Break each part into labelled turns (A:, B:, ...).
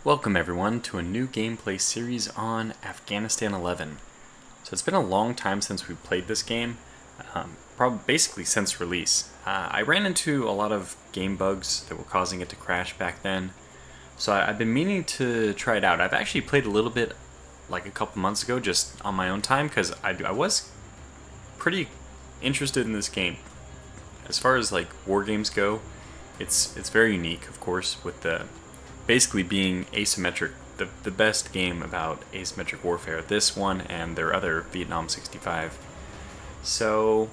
A: Welcome everyone to a new gameplay series on Afghanistan 11. So it's been a long time since we played this game, probably basically since release. I ran into a lot of game bugs that were causing it to crash back then, so I've been meaning to try it out. I've actually played a little bit like a couple months ago just on my own time because I was pretty interested in this game. As far as like war games go, it's very unique, of course, with the basically being asymmetric, the best game about asymmetric warfare. This one and their other Vietnam 65. So,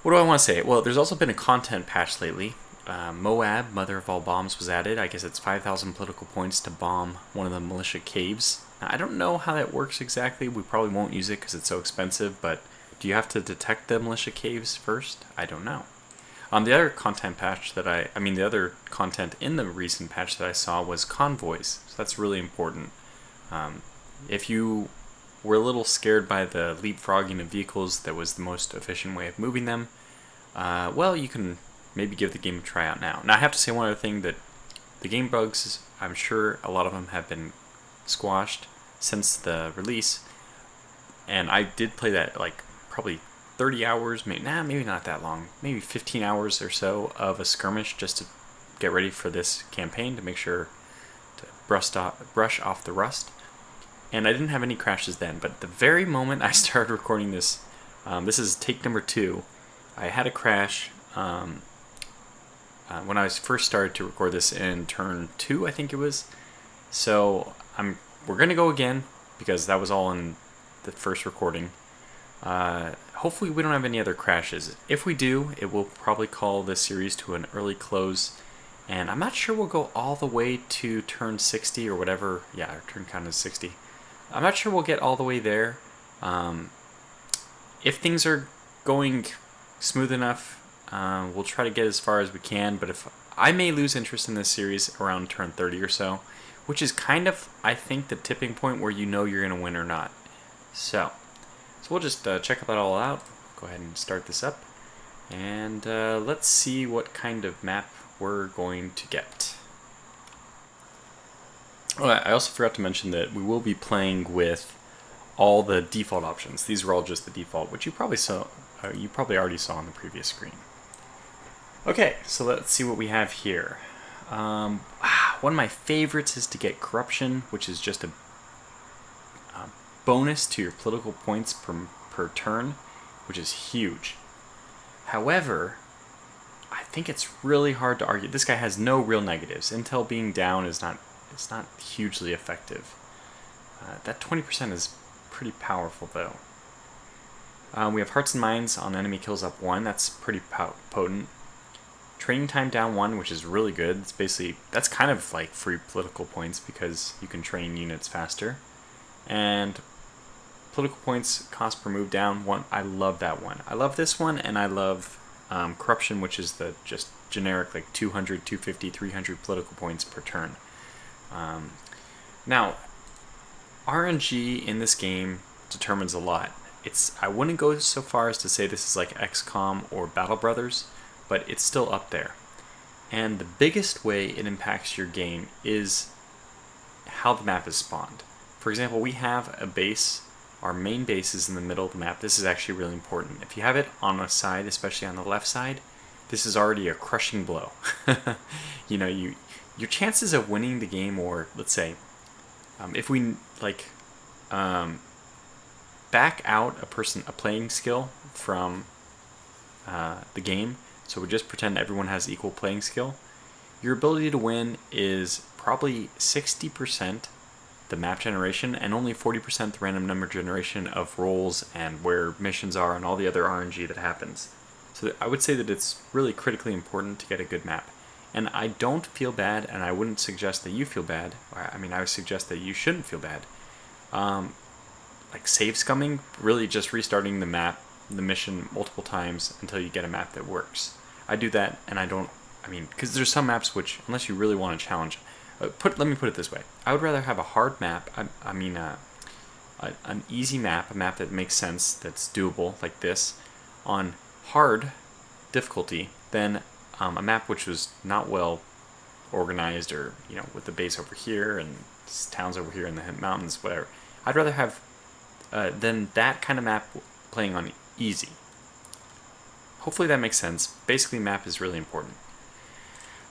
A: what do I want to say? Well, there's also been a content patch lately. MOAB, Mother of All Bombs, was added. I guess it's 5,000 political points to bomb one of the militia caves. Now, I don't know how that works exactly. We probably won't use it because it's so expensive, but do you have to detect the militia caves first? I don't know. The other content patch that the other content in the recent patch that I saw was convoys. So that's really important. If you were a little scared by the leapfrogging of vehicles that was the most efficient way of moving them, well, you can maybe give the game a try out now. Now, I have to say one other thing, that the game bugs, I'm sure a lot of them have been squashed since the release, and I did play that like probably 30 hours, maybe not that long, maybe 15 hours or so of a skirmish just to get ready for this campaign, to make sure to brush off the rust. And I didn't have any crashes then, but the very moment I started recording this, this is take number 2, I had a crash when I first started to record this in turn 2, I think it was. So we're going to go again, because that was all in the first recording. Hopefully we don't have any other crashes. If we do, it will probably call this series to an early close, and I'm not sure we'll go all the way to turn 60 or whatever. Yeah, our turn count is 60. I'm not sure we'll get all the way there. If things are going smooth enough, we'll try to get as far as we can, but if I may lose interest in this series around turn 30 or so, which is kind of, I think, the tipping point where you know you're going to win or not. So we'll just check that all out. Go ahead and start this up. And let's see what kind of map we're going to get. Oh, I also forgot to mention that we will be playing with all the default options. These are all just the default, which you probably already saw on the previous screen. Okay, so let's see what we have here. One of my favorites is to get corruption, which is just a bonus to your political points per turn, which is huge. However, I think it's really hard to argue. This guy has no real negatives. Intel being down is not hugely effective. That 20% is pretty powerful, though. We have Hearts and Minds on enemy kills up 1. That's pretty potent. Training time down 1, which is really good. That's kind of like free political points because you can train units faster. And political points cost per move down 1. I love that one. I love this one, and I love corruption, which is the just generic like 200, 250, 300 political points per turn. Now, RNG in this game determines a lot. I wouldn't go so far as to say this is like XCOM or Battle Brothers, but it's still up there. And the biggest way it impacts your game is how the map is spawned. For example, we have a base. Our main base is in the middle of the map. This is actually really important. If you have it on a side, especially on the left side, this is already a crushing blow. Your chances of winning the game, or let's say, if we back out a playing skill from the game, so we just pretend everyone has equal playing skill, your ability to win is probably 60% the map generation, and only 40% the random number generation of rolls and where missions are and all the other RNG that happens. So I would say that it's really critically important to get a good map. And I don't feel bad, and I wouldn't suggest that you feel bad. I would suggest that you shouldn't feel bad. Like save scumming, really just restarting the mission multiple times until you get a map that works. I do that, and because there's some maps which, unless you really want a challenge, let me put it this way. I would rather have a hard map, an easy map, a map that makes sense, that's doable, like this, on hard difficulty, than a map which was not well organized, or with the base over here and towns over here in the mountains, whatever. I'd rather have than that kind of map playing on easy. Hopefully that makes sense. Basically, map is really important.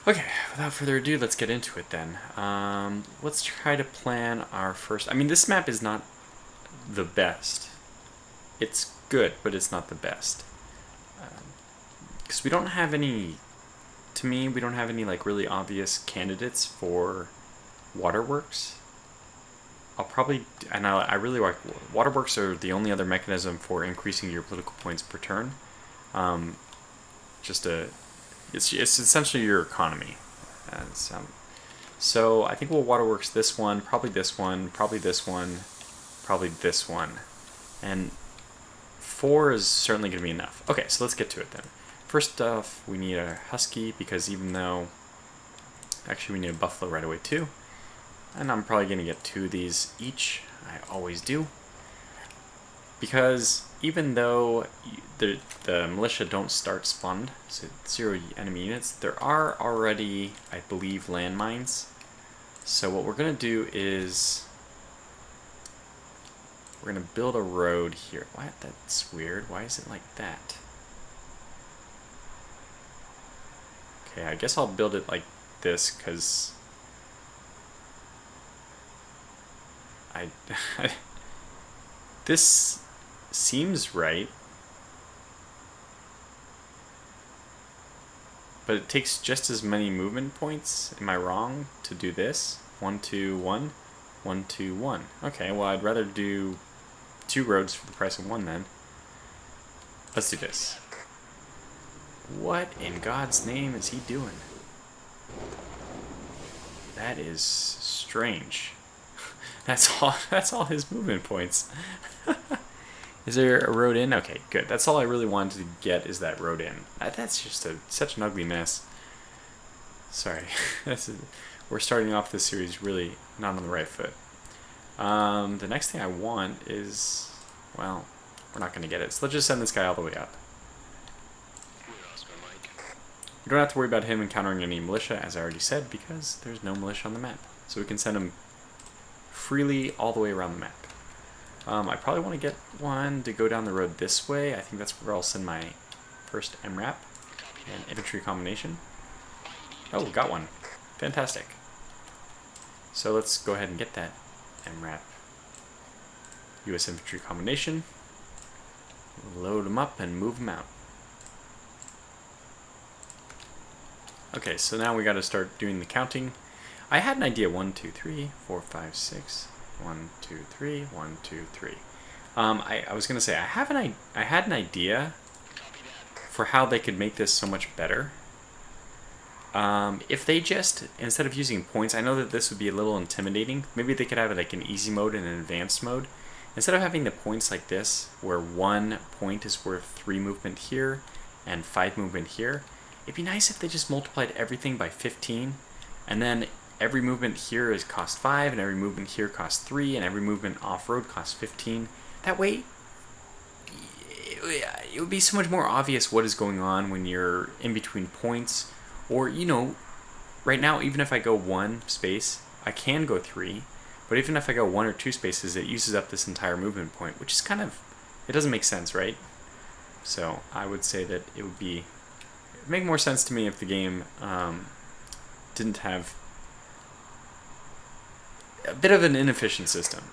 A: Okay, without further ado, let's get into it then. Let's try to plan our first... I mean, this map is not the best. It's good, but it's not the best. Because we don't have any... To me, we don't have any like really obvious candidates for waterworks. I'll probably... And I really like... Waterworks are the only other mechanism for increasing your political points per turn. It's essentially your economy. So I think we'll waterworks this one, probably this one, probably this one, probably this one. And 4 is certainly going to be enough. Okay, so let's get to it then. First off, we need a husky, because even though... Actually, we need a buffalo right away too. And I'm probably going to get 2 of these each. I always do. Because even though the militia don't start spawned, so 0 enemy units, there are already, I believe, landmines. So what we're going to do is we're going to build a road here. What? That's weird. Why is it like that? Okay, I guess I'll build it like this, because this seems right, but it takes just as many movement points. Am I wrong to do this? 1, 2, 1, 1, 2, 1. Okay, well, I'd rather do 2 roads for the price of 1 then. Let's do this. What in God's name is he doing? That is strange. That's all his movement points. Is there a road in? Okay, good. That's all I really wanted to get, is that road in. That's just such an ugly mess. Sorry. We're starting off this series really not on the right foot. The next thing I want is... Well, we're not going to get it. So let's just send this guy all the way up. We don't have to worry about him encountering any militia, as I already said, because there's no militia on the map. So we can send him freely all the way around the map. I probably want to get one to go down the road this way. I think that's where I'll send my first MRAP and infantry combination. Oh, we got one. Fantastic. So let's go ahead and get that MRAP US infantry combination. Load them up and move them out. Okay, so now we got to start doing the counting. I had an idea. 1, 2, 3, 4, 5, 6. 1, 2, 3, 1, 2, 3. I was gonna say I had an idea for how they could make this so much better. If they just, instead of using points, I know that this would be a little intimidating. Maybe they could have it like an easy mode and an advanced mode. Instead of having the points like this, where 1 point is worth 3 movement here and 5 movement here, it'd be nice if they just multiplied everything by 15, and then every movement here is cost 5, and every movement here costs 3, and every movement off-road costs 15. That way, it would be so much more obvious what is going on when you're in between points. Or, right now, even if I go 1 space, I can go 3, but even if I go 1 or 2 spaces, it uses up this entire movement point, which is kind of, it doesn't make sense, right? So I would say that it would make more sense to me if the game didn't have a bit of an inefficient system.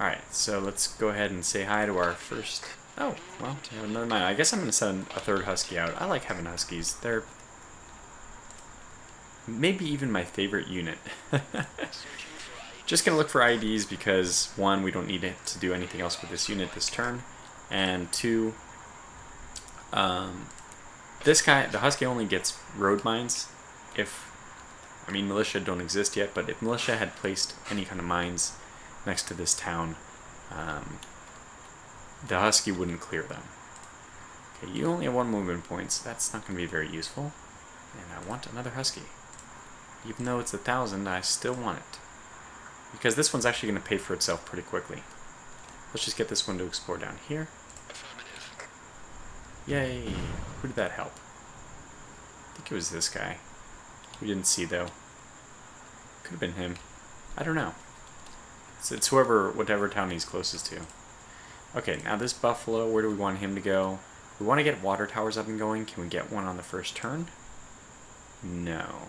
A: Alright, so let's go ahead and say hi to our first... Oh, well, never mind. I guess I'm going to send a 3rd husky out. I like having huskies. They're maybe even my favorite unit. Just going to look for IDs because, 1, we don't need it to do anything else with this unit this turn, and 2, this guy, the husky, only gets road mines if... I mean, militia don't exist yet, but if militia had placed any kind of mines next to this town, the husky wouldn't clear them. Okay, you only have 1 movement point, so that's not going to be very useful. And I want another husky. Even though it's 1,000, I still want it. Because this one's actually going to pay for itself pretty quickly. Let's just get this one to explore down here. Yay! Who did that help? I think it was this guy. We didn't see, though. Could have been him. I don't know. It's whatever town he's closest to. Okay, now this buffalo, where do we want him to go? We want to get water towers up and going. Can we get one on the first turn? No.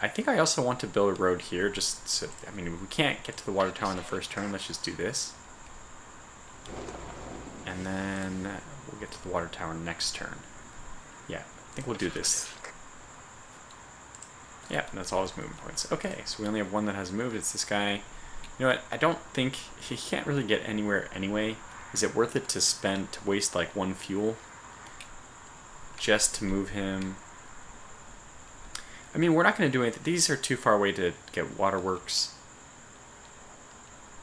A: I think I also want to build a road here, just so, I mean, we can't get to the water tower on the first turn. Let's just do this. And then we'll get to the water tower next turn. Yeah, I think we'll do this. Yeah, that's all his movement points. Okay, so we only have one that has moved. It's this guy. You know what? I don't think he can't really get anywhere anyway. Is it worth it to waste like one fuel just to move him? I mean, we're not going to do anything. These are too far away to get waterworks.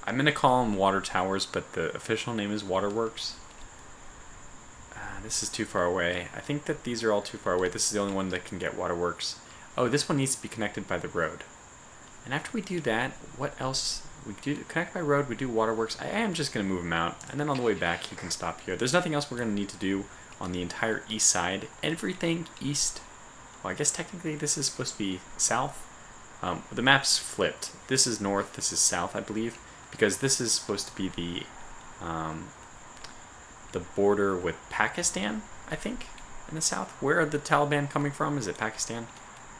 A: I'm going to call them water towers, but the official name is waterworks. This is too far away. I think that these are all too far away. This is the only one that can get waterworks. Oh, this one needs to be connected by the road. And after we do that, what else? We do connect by road, we do waterworks. I am just going to move him out, and then on the way back he can stop here. There's nothing else we're going to need to do on the entire east side. Everything east. Well, I guess technically this is supposed to be south. The map's flipped. This is north, this is south, I believe, because this is supposed to be the border with Pakistan, I think, in the south. Where are the Taliban coming from? Is it Pakistan?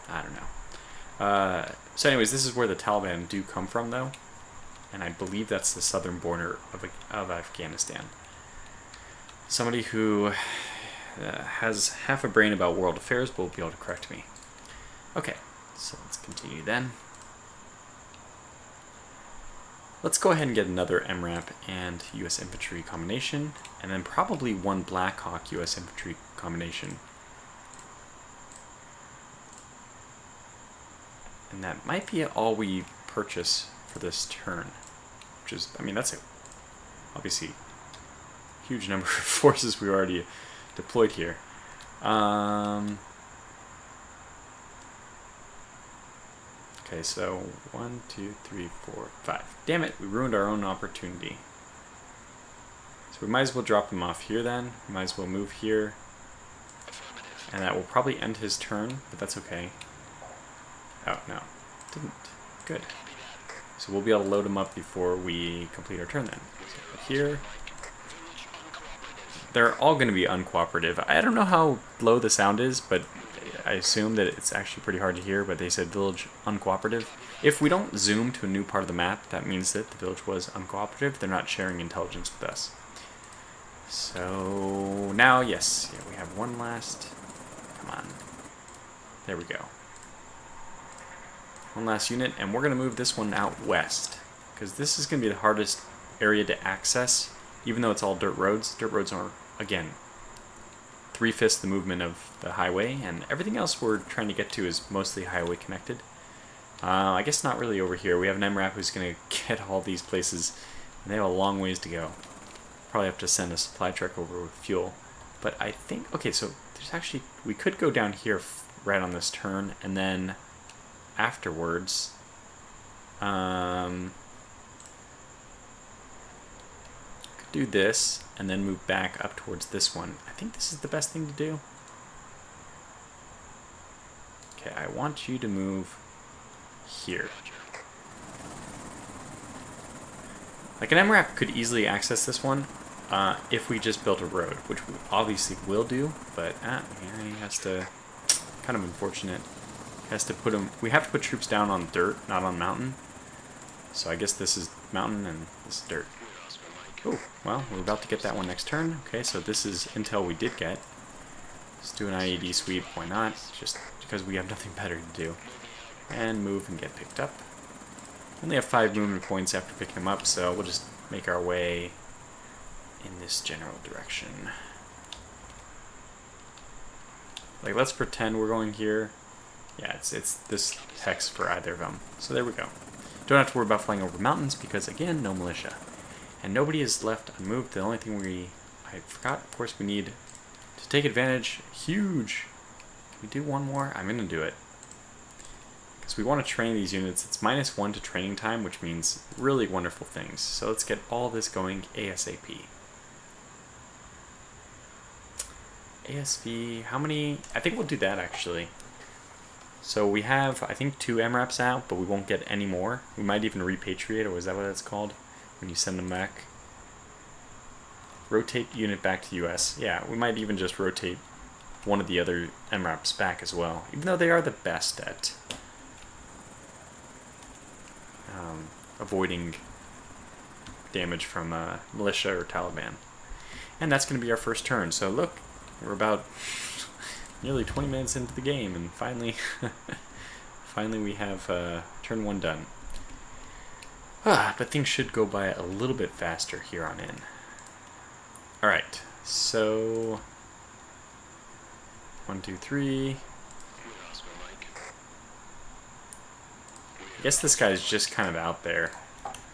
A: I don't know. So anyways, this is where the Taliban do come from, though, and I believe that's the southern border of Afghanistan. Somebody who has half a brain about world affairs will be able to correct me. Okay, so let's continue then. Let's go ahead and get another MRAP and US infantry combination, and then probably one Black Hawk US infantry combination. And that might be all we purchase for this turn, which is, I mean, that's obviously a huge number of forces we already deployed here. Okay, so 1, 2, 3, 4, 5. Damn it, we ruined our own opportunity. So we might as well drop him off here then. We might as well move here. And that will probably end his turn, but that's okay. Oh, no. Didn't. Good. So we'll be able to load him up before we complete our turn then. So here. They're all going to be uncooperative. I don't know how low the sound is, but I assume that it's actually pretty hard to hear, but they said village uncooperative. If we don't zoom to a new part of the map, that means that the village was uncooperative. They're not sharing intelligence with us. So now, yes, yeah, we have one last. Come on. There we go. One last unit, and we're going to move this one out west, because this is going to be the hardest area to access, even though it's all dirt roads. Dirt roads are, again, 3/5 the movement of the highway, and everything else we're trying to get to is mostly highway connected. I guess not really over here. We have an MRAP who's going to get all these places, and they have a long ways to go. Probably have to send a supply truck over with fuel. But I think, okay, so there's actually, we could go down here right on this turn, and then afterwards, could do this, and then move back up towards this one. I think this is the best thing to do. Okay, I want you to move here. Like an MRAP could easily access this one if we just built a road, which we obviously will do, but yeah, he has to, kind of unfortunate. He has to put him, we have to put troops down on dirt, not on mountain. So I guess this is mountain and this is dirt. Oh, well, we're about to get that one next turn. Okay, so this is intel we did get. Let's do an IED sweep, why not? Just because we have nothing better to do. And move and get picked up. Only have 5 movement points after picking them up, so we'll just make our way in this general direction. Like, let's pretend we're going here. Yeah, it's this hex for either of them. So there we go. Don't have to worry about flying over mountains because, again, no militia. And nobody is left unmoved. The only thing I forgot, of course, we need to take advantage. Huge. Can we do one more? I'm going to do it. Because we want to train these units. It's -1 to training time, which means really wonderful things. So let's get all this going ASAP. ASV, how many? I think we'll do that, actually. So we have, I think, 2 MRAPs out, but we won't get any more. We might even repatriate, or is that what it's called? When you send them back. Rotate unit back to US. Yeah, we might even just rotate one of the other MRAPs back as well, even though they are the best at avoiding damage from militia or Taliban. And that's going to be our first turn. So look, we're about nearly 20 minutes into the game, and finally, finally we have turn 1 done. But things should go by a little bit faster here on in. Alright, so 1, 2, 3. I guess this guy's just kind of out there.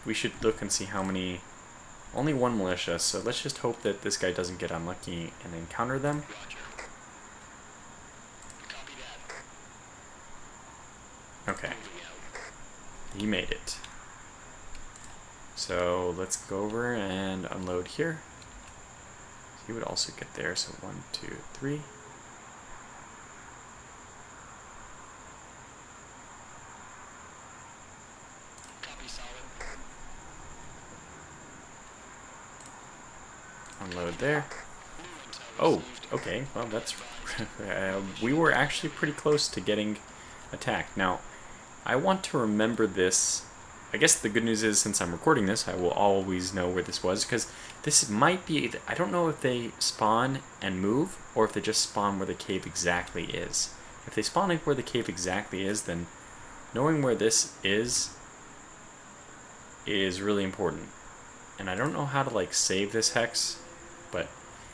A: We should look and see how many. Only 1 militia, so let's just hope that this guy doesn't get unlucky and encounter them. Okay. He made it. So let's go over and unload here. He would also get there, so 1, 2, 3. Unload there. Oh, okay. Well, that's we were actually pretty close to getting attacked. Now, I want to remember this. I guess the good news is, since I'm recording this, I will always know where this was, because this might be, I don't know if they spawn and move, or if they just spawn where the cave exactly is. If they spawn where the cave exactly is, then knowing where this is really important. And I don't know how to, like, save this hex, but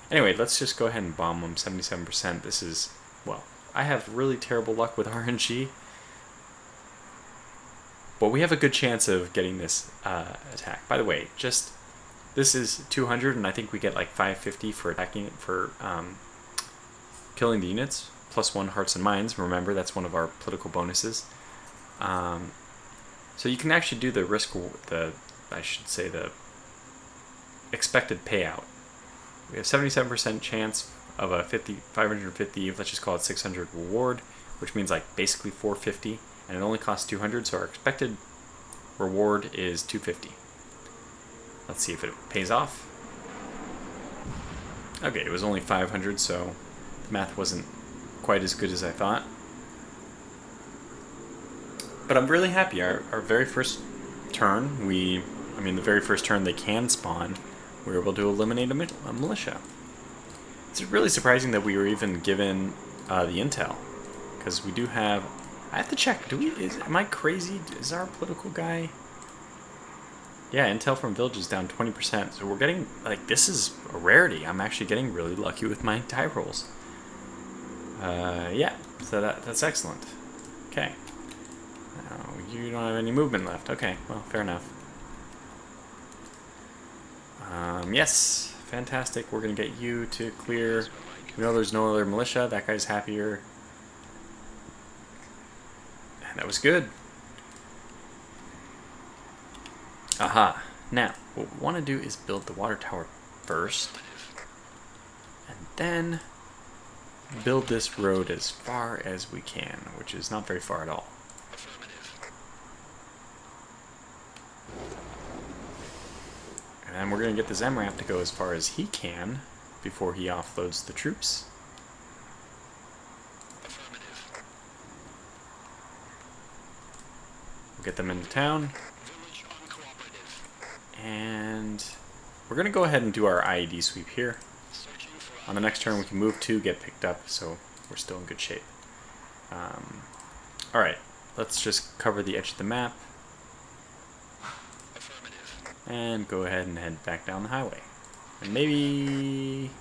A: anyway, let's just go ahead and bomb them. 77%. This is, well, I have really terrible luck with RNG. But we have a good chance of getting this attack. By the way, just this is 200, and I think we get like 550 for attacking it, for killing the units. +1 hearts and minds. Remember, that's one of our political bonuses. So you can actually do the risk, the expected payout. We have 77% chance of a 550. Let's just call it 600 reward, which means like basically 450. And it only costs 200, so our expected reward is 250. Let's see if it pays off. Okay, it was only 500, so the math wasn't quite as good as I thought. But I'm really happy. Our very first turn, the very first turn they can spawn, we were able to eliminate a militia. It's really surprising that we were even given the intel, because we do have. I have to check. Am I crazy? Is our political guy? Yeah, intel from villages down 20%. So we're getting, like, this is a rarity. I'm actually getting really lucky with my die rolls. Yeah, so that's excellent. Okay. You don't have any movement left. Okay, well, fair enough. Yes, fantastic. We're gonna get you to clear. We know there's no other militia. That guy's happier. That was good. Aha. Now, what we want to do is build the water tower first, and then build this road as far as we can, which is not very far at all. And then we're going to get this MRAP to go as far as he can before he offloads the troops. Get them into town, and we're going to go ahead and do our IED sweep here. On the next turn we can move 2, get picked up, so we're still in good shape. Alright, let's just cover the edge of the map and go ahead and head back down the highway. And maybe,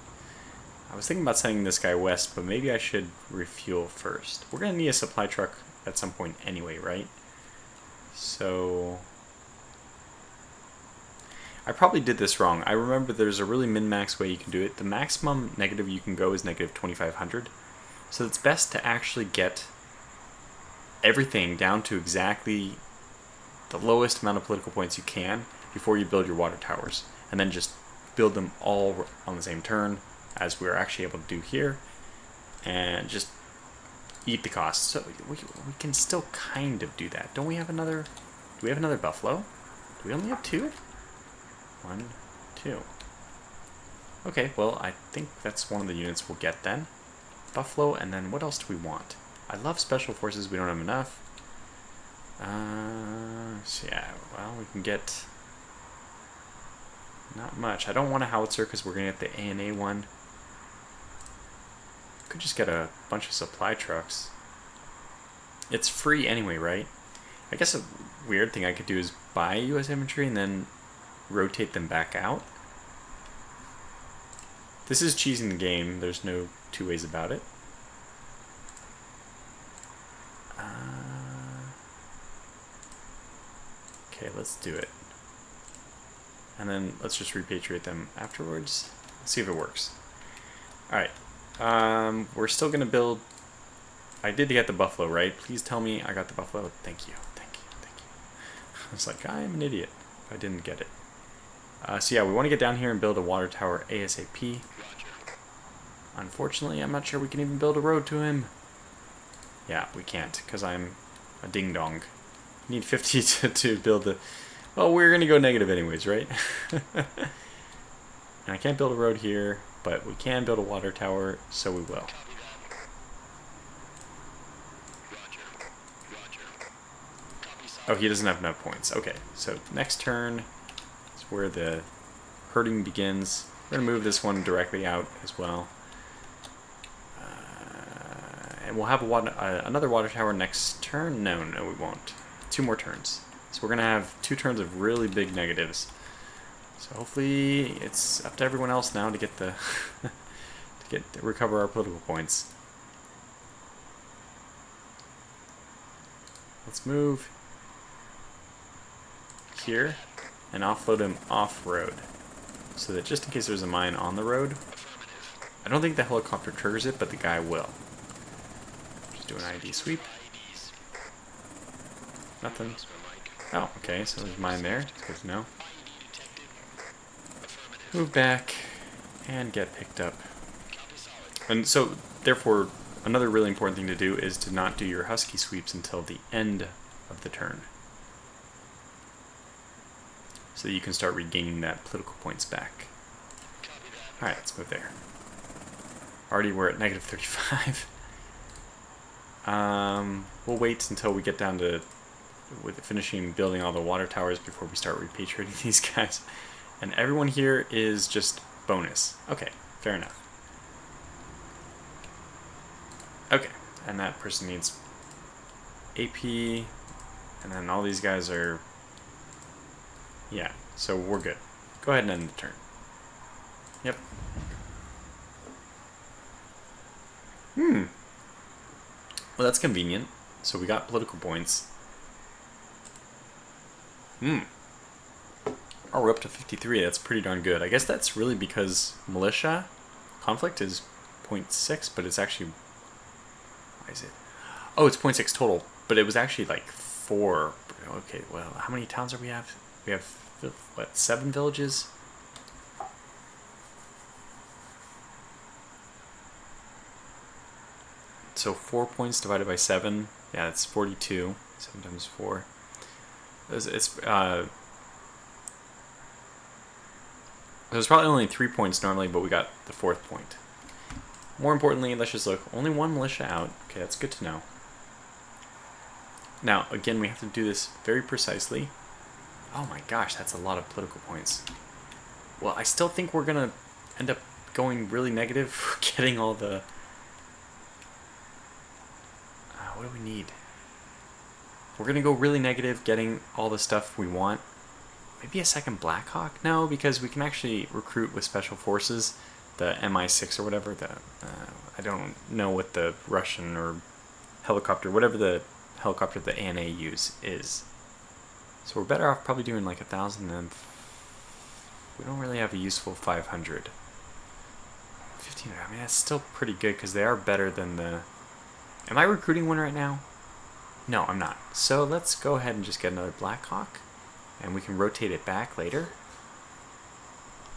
A: I was thinking about sending this guy west, but maybe I should refuel first. We're going to need a supply truck at some point anyway, right? So I probably did this wrong. I remember there's a really min-max way you can do it. The maximum negative you can go is negative 2,500. So it's best to actually get everything down to exactly the lowest amount of political points you can before you build your water towers. And then just build them all on the same turn, as we're actually able to do here. And just eat the cost. So we can still kind of do that. Don't we have another... Do we have another buffalo? Do we only have 2? 1, 2. Okay, well, I think that's one of the units we'll get then. Buffalo, and then what else do we want? I love special forces. We don't have enough. So yeah, well, we can get... Not much. I don't want a howitzer because we're going to get the A&A one. Could just get a bunch of supply trucks. It's free anyway, right? I guess a weird thing I could do is buy US infantry and then rotate them back out. This is cheesing the game. There's no two ways about it. Okay, let's do it. And then let's just repatriate them afterwards. Let's see if it works. Alright. We're still going to build... I did get the buffalo, right? Please tell me I got the buffalo. Thank you. Thank you. Thank you. I was like, I am an idiot if I didn't get it. So yeah, we want to get down here and build a water tower ASAP. Unfortunately, I'm not sure we can even build a road to him. Yeah, we can't, because I'm a ding-dong. Need 50 to build the... Well, we're going to go negative anyways, right? And I can't build a road here, but we can build a water tower, so we will. Oh, he doesn't have enough points. Okay, so next turn is where the herding begins. We're going to move this one directly out as well. And we'll have another water tower next turn. No, we won't. 2 more turns. So we're going to have 2 turns of really big negatives. So hopefully it's up to everyone else now to get the to recover our political points. Let's move here and offload him off-road, so that just in case there's a mine on the road, I don't think the helicopter triggers it, but the guy will. Just do an ID sweep. Nothing. Oh, okay, so there's mine there. It's good to know. Move back and get picked up. And so, therefore, another really important thing to do is to not do your husky sweeps until the end of the turn, so that you can start regaining that political points back. Alright, let's move there. Already we're at negative 35. We'll wait until we get down to finishing building all the water towers before we start repatriating these guys. And everyone here is just bonus. Okay, fair enough. Okay, and that person needs AP, and then all these guys are... Yeah, so we're good. Go ahead and end the turn. Yep. Well, that's convenient. So we got political points. Oh, we're up to 53. That's pretty darn good. I guess that's really because militia conflict is 0.6, but it's actually... Why is it? Oh, it's 0.6 total, but it was actually like 4. Okay, well, how many towns do we have? We have, what, 7 villages? So 4 points divided by 7. Yeah, that's 42. 7 times 4. There's probably only 3 points normally, but we got the 4th point. More importantly, let's just look. Only 1 militia out. Okay, that's good to know. Now, again, we have to do this very precisely. Oh my gosh, that's a lot of political points. Well, I still think we're going to end up going really negative for getting all the... what do we need? We're going to go really negative getting all the stuff we want. Maybe a second Black Hawk? No, because we can actually recruit with special forces. The Mi-6 or whatever. I don't know what the Russian or helicopter, whatever the helicopter the ANA use is. So we're better off probably doing like 1,000 and we don't really have a useful 500. 1,500, I mean that's still pretty good because they are better than the... Am I recruiting one right now? No, I'm not. So let's go ahead and just get another Black Hawk and we can rotate it back later.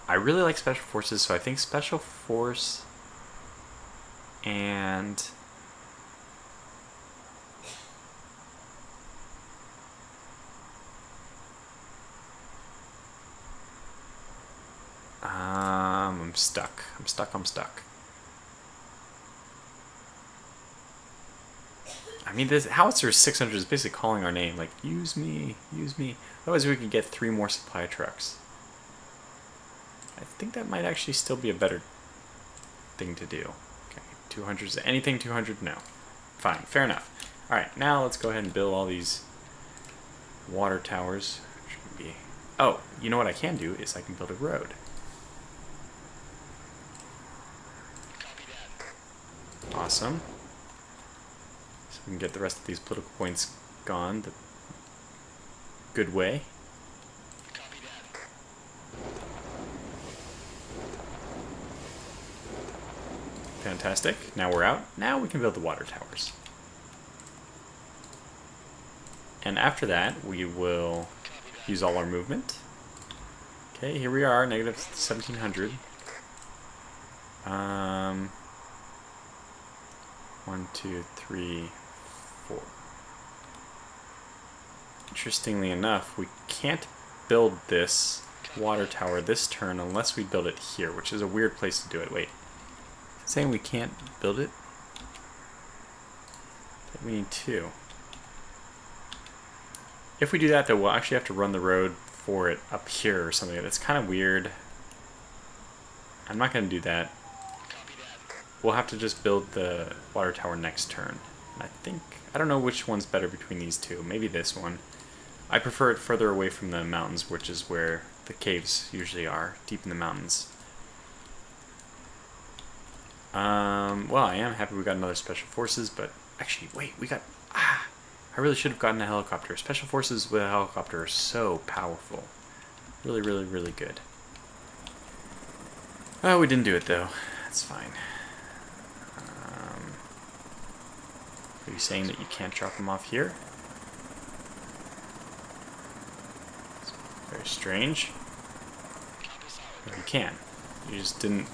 A: I really like Special Forces, so I think Special Force and I'm stuck. I'm stuck. I mean, this howitzer 600 is basically calling our name, like, use me, use me. Otherwise we could get 3 more supply trucks. I think that might actually still be a better thing to do. Okay, 200, anything 200? No. Fine, fair enough. Alright, now let's go ahead and build all these water towers. Should be... Oh, you know what I can do is I can build a road. Awesome. So we can get the rest of these political points gone the good way. Fantastic. Now we're out. Now we can build the water towers. And after that, we will use all our movement. Okay, here we are, negative 1700. 1, 2, 3, 4. Interestingly enough, we can't build this water tower this turn unless we build it here, which is a weird place to do it. Wait. Is it saying we can't build it? But we need 2. If we do that, though, we'll actually have to run the road for it up here or something. That's kind of weird. I'm not going to do that. We'll have to just build the water tower next turn. And I don't know which one's better between these two. Maybe this one. I prefer it further away from the mountains, which is where the caves usually are, deep in the mountains. Well, I am happy we got another special forces, but actually, wait, we got... I really should have gotten a helicopter. Special forces with a helicopter are so powerful. Really, really, really good. Oh, we didn't do it, though. That's fine. Are you saying that you can't drop them off here? It's very strange. No, you can. You just didn't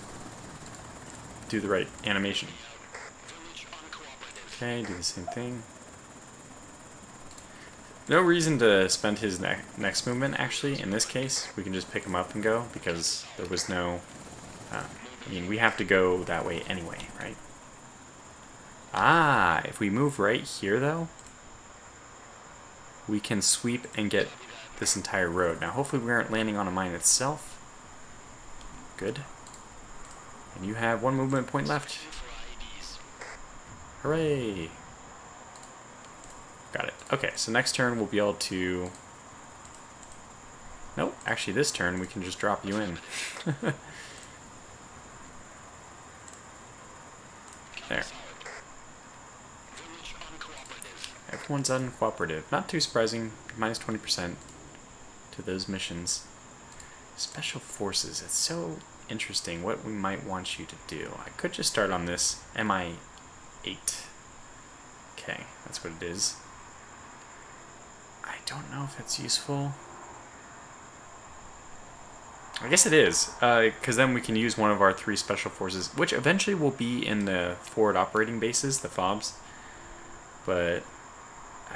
A: do the right animation. Okay, do the same thing. No reason to spend his next movement, actually. In this case, we can just pick him up and go, because there was no... I mean, we have to go that way anyway, right? Ah, if we move right here, though, we can sweep and get this entire road. Now, hopefully we aren't landing on a mine itself. Good. And you have 1 movement point left. Hooray! Got it. Okay, so next turn we'll be able to... Nope, actually this turn we can just drop you in. There. Everyone's uncooperative. Not too surprising. Minus 20% to those missions. Special forces. It's so interesting what we might want you to do. I could just start on this MI8. Okay, that's what it is. I don't know if that's useful. I guess it is, because then we can use one of our 3 special forces, which eventually will be in the forward operating bases, the FOBs. But,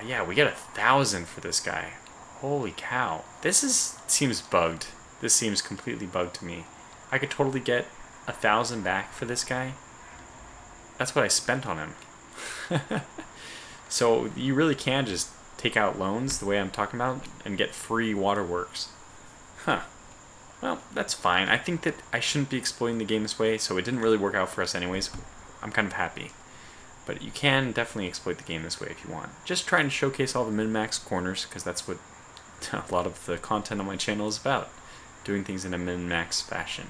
A: yeah, we get 1,000 for this guy. Holy cow. This seems bugged. This seems completely bugged to me. I could totally get 1,000 back for this guy. That's what I spent on him. So you really can just take out loans the way I'm talking about and get free waterworks. Huh. Well, that's fine. I think that I shouldn't be exploiting the game this way, so it didn't really work out for us anyways. I'm kind of happy. But you can definitely exploit the game this way if you want. Just trying to showcase all the min-max corners, because that's what a lot of the content on my channel is about. Doing things in a min-max fashion.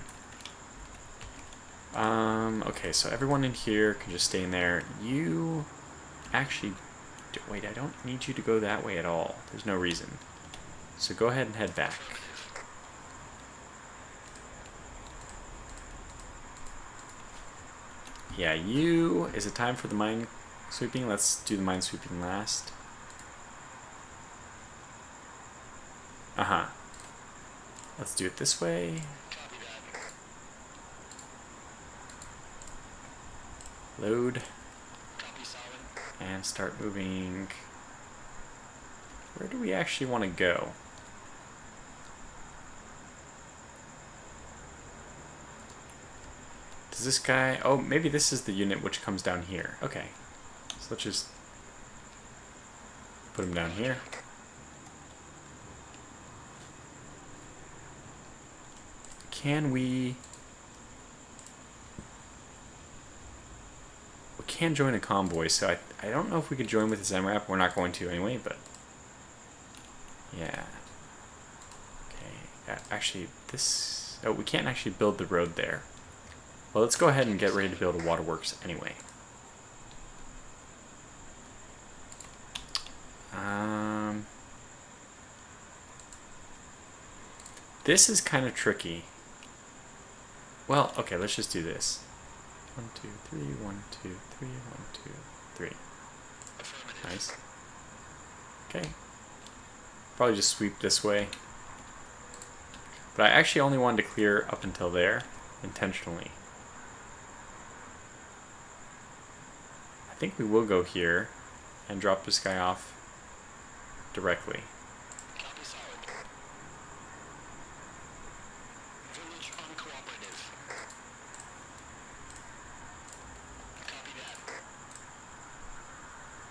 A: Okay, so everyone in here can just stay in there. You actually... Wait, I don't need you to go that way at all. There's no reason. So go ahead and head back. Yeah, you... Is it time for the mine sweeping? Let's do the mine sweeping last. Uh-huh. Let's do it this way. Load. And start moving. Where do we actually want to go? Does this guy... Oh, maybe this is the unit which comes down here. Okay. So let's just put him down here. Can we... We can join a convoy, so I don't know if we could join with this MRAP. We're not going to anyway, but... Yeah. Okay. Actually, this... Oh, we can't actually build the road there. Well, let's go ahead and get ready to build a waterworks anyway. This is kind of tricky. Well, okay, let's just do this. 1, 2, 3, 1, 2, 3, 1, 2, 3. Nice. Okay. Probably just sweep this way. But I actually only wanted to clear up until there, intentionally. I think we will go here and drop this guy off directly.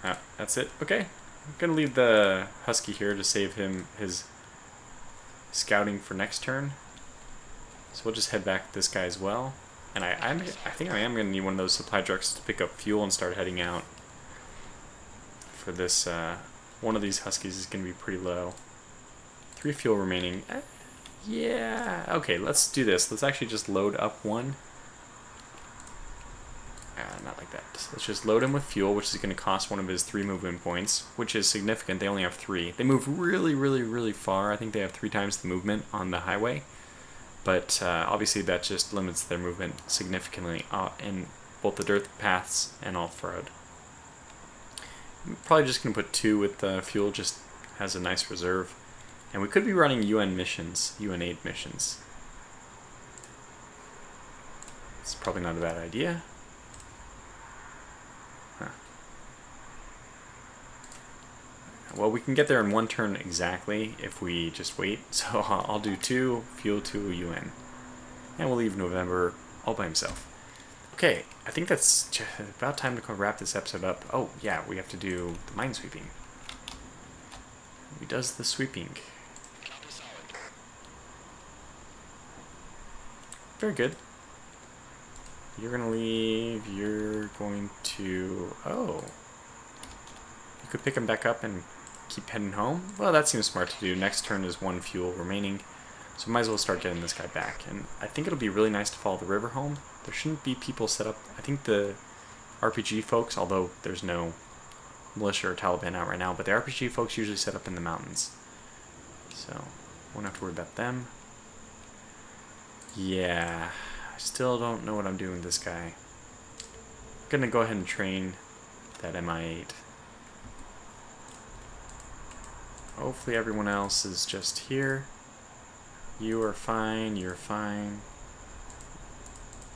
A: Ah, that's it. Okay. I'm gonna leave the Husky here to save him his scouting for next turn. So we'll just head back to this guy as well. And I think I am gonna need one of those supply trucks to pick up fuel and start heading out. For this, one of these Huskies is gonna be pretty low. 3 fuel remaining. Yeah. Okay, let's do this. Let's actually just load up one. Not like that. Let's just load him with fuel, which is going to cost one of his 3 movement points, which is significant. They only have 3. They move really, really, really far. I think they have 3 times the movement on the highway. But obviously that just limits their movement significantly in both the dirt paths and off-road. I'm probably just going to put 2 with the fuel, just as a nice reserve. And we could be running UN missions, UN aid missions. It's probably not a bad idea. Well, we can get there in 1 turn exactly if we just wait. So I'll do 2, fuel 2, UN. And we'll leave November all by himself. Okay, I think that's about time to wrap this episode up. Oh, yeah, we have to do the mine sweeping. Who does the sweeping? Very good. You're going to leave. You're going to... Oh. You could pick him back up and keep heading home? Well, that seems smart to do. Next turn is 1 fuel remaining, so might as well start getting this guy back. And I think it'll be really nice to follow the river home. There shouldn't be people set up. I think the RPG folks, although there's no militia or Taliban out right now, but the RPG folks usually set up in the mountains. So, won't have to worry about them. Yeah, I still don't know what I'm doing with this guy. I'm gonna go ahead and train that MI8. Hopefully everyone else is just here. You are fine, you're fine.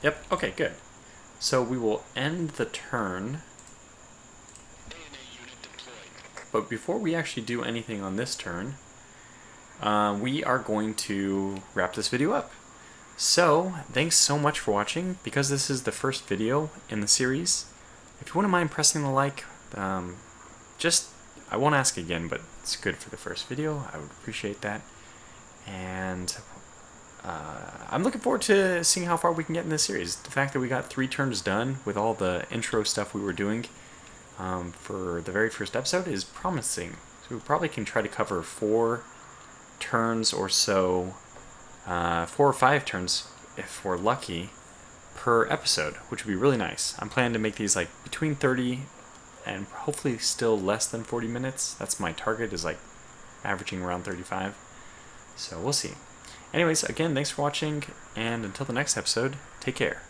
A: Yep, okay, good. So we will end the turn. But before we actually do anything on this turn, we are going to wrap this video up. So, thanks so much for watching. Because this is the first video in the series, if you wouldn't mind pressing the like, I won't ask again, but it's good for the first video. I would appreciate that. And I'm looking forward to seeing how far we can get in this series. The fact that we got 3 turns done with all the intro stuff we were doing for the very first episode is promising. So we probably can try to cover 4 turns or so, 4 or 5 turns if we're lucky, per episode, which would be really nice. I'm planning to make these like between 30 and hopefully still less than 40 minutes. That's my target, is like averaging around 35. So we'll see. Anyways, again, thanks for watching, and until the next episode, take care.